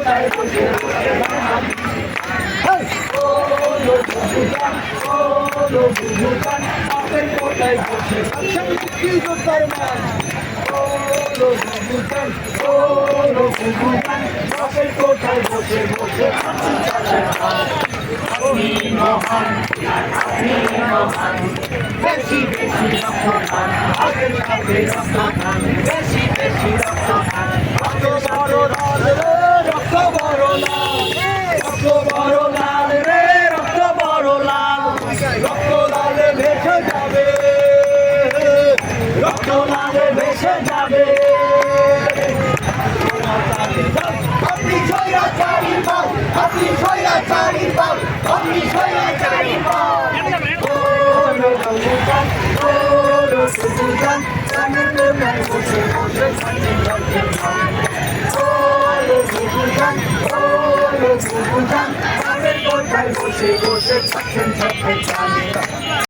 কোটায় বসে বসে বাপের কোটায় বসে মুক্তিযোদ্ধার মান বাপের কোটায় বসে বসে আপনি মহান বেশি বেশি রক্তদান আগের সাথে রক্তদান বেশি বেশি রক্তদান রক্ত বড় লাল রে রক্ত বড় লাল রক্ত বড় লাল রে রক্ত বড় লাল রক্ত লালে ভেসে যাবে রক্ত লালে ভেসে যাবে আপনি স্বৈরাচারী বাল আপনি স্বৈরাচারী বাল আপনি স্বৈরাচারী বাল বসে বসে